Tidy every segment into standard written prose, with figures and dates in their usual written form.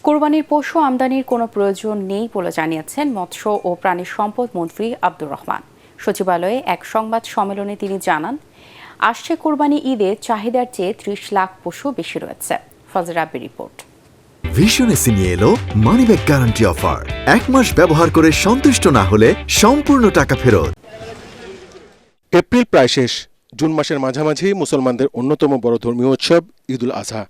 কোরবানির পশু আমদানির কোনো প্রয়োজন নেই বলে জানিয়েছেন মৎস্য ও প্রাণী সম্পদ মন্ত্রী আব্দুর রহমান। সচিবালয়ে এক সংবাদ সম্মেলনে তিনি জানান, আসছে কোরবানি ঈদে চাহিদার চেয়ে ৩০ লাখ পশু বেশি রয়েছে। ফজর রাব্বি রিপোর্ট। ভিশন এসে নিয়ে এলো মানিব্যাগ গ্যারান্টি অফার। 1 মাস ব্যবহার করে সন্তুষ্ট না হলে সম্পূর্ণ টাকা ফেরত। এপ্রিল প্রায় শেষ। জুন মাসের মাঝামাঝি মুসলমানদের অন্যতম বড় ধর্মীয় উৎসব ঈদুল আজহা।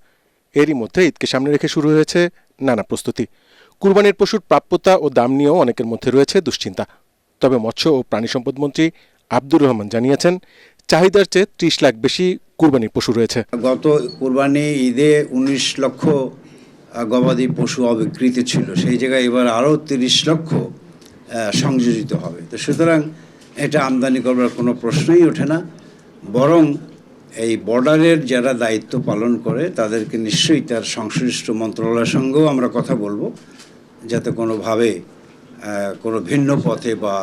এরই মধ্যে ঈদকে সামনে রেখে শুরু হয়েছে নানা প্রস্তুতি। কুরবানির পশুর প্রাপ্যতা ও দাম নিয়েও অনেকের মধ্যে রয়েছে দুশ্চিন্তা। তবে মৎস্য ও প্রাণী সম্পদ মন্ত্রী আব্দুর রহমান জানিয়েছেন, চাহিদার চেয়ে ৩০ লাখ বেশি কুরবানির পশু রয়েছে। গত কুরবানি ঈদে ১৯ লক্ষ গবাদি পশু অবিকৃত ছিল, সেই জায়গায় এবার আরও ৩০ লক্ষ সংযোজিত হবে। তো সুতরাং এটা আমদানি করবার কোনো প্রশ্নই ওঠে না, বরং এই বর্ডারের যারা দায়িত্ব পালন করে তাদেরকে নিশ্চয়ই তার সংশ্লিষ্ট মন্ত্রণালয়ের সঙ্গেও আমরা কথা বলবো, যাতে কোনোভাবে কোনো ভিন্ন পথে বা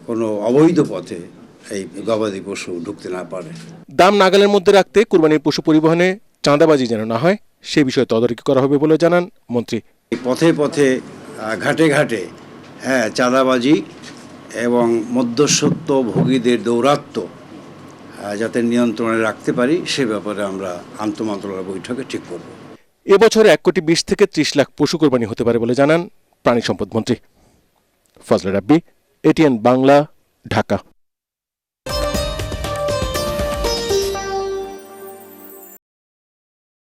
কোনো অবৈধ পথে এই গবাদি পশু ঢুকতে না পারে। দাম নাগালের মধ্যে রাখতে কুরবানির পশু পরিবহনে চাঁদাবাজি যেন না হয়, সে বিষয়ে তদারকি করা হবে বলে জানান মন্ত্রী। পথে পথে ঘাটে ঘাটে চাঁদাবাজি এবং মধ্যস্বত্ব ভোগীদের দৌরাত্ম্য যাতে নিয়ন্ত্রণে রাখতে পারি, সে ব্যাপারে আমরা আন্তঃমন্ত্রণালয় বৈঠকে ঠিক করব। এবছর ১,২০ থেকে ৩০ লাখ পশু কোরবানি হতে পারে বলে জানান প্রাণী সম্পদ মন্ত্রী। ফজল রাব্বি, এটিএন বাংলা, ঢাকা।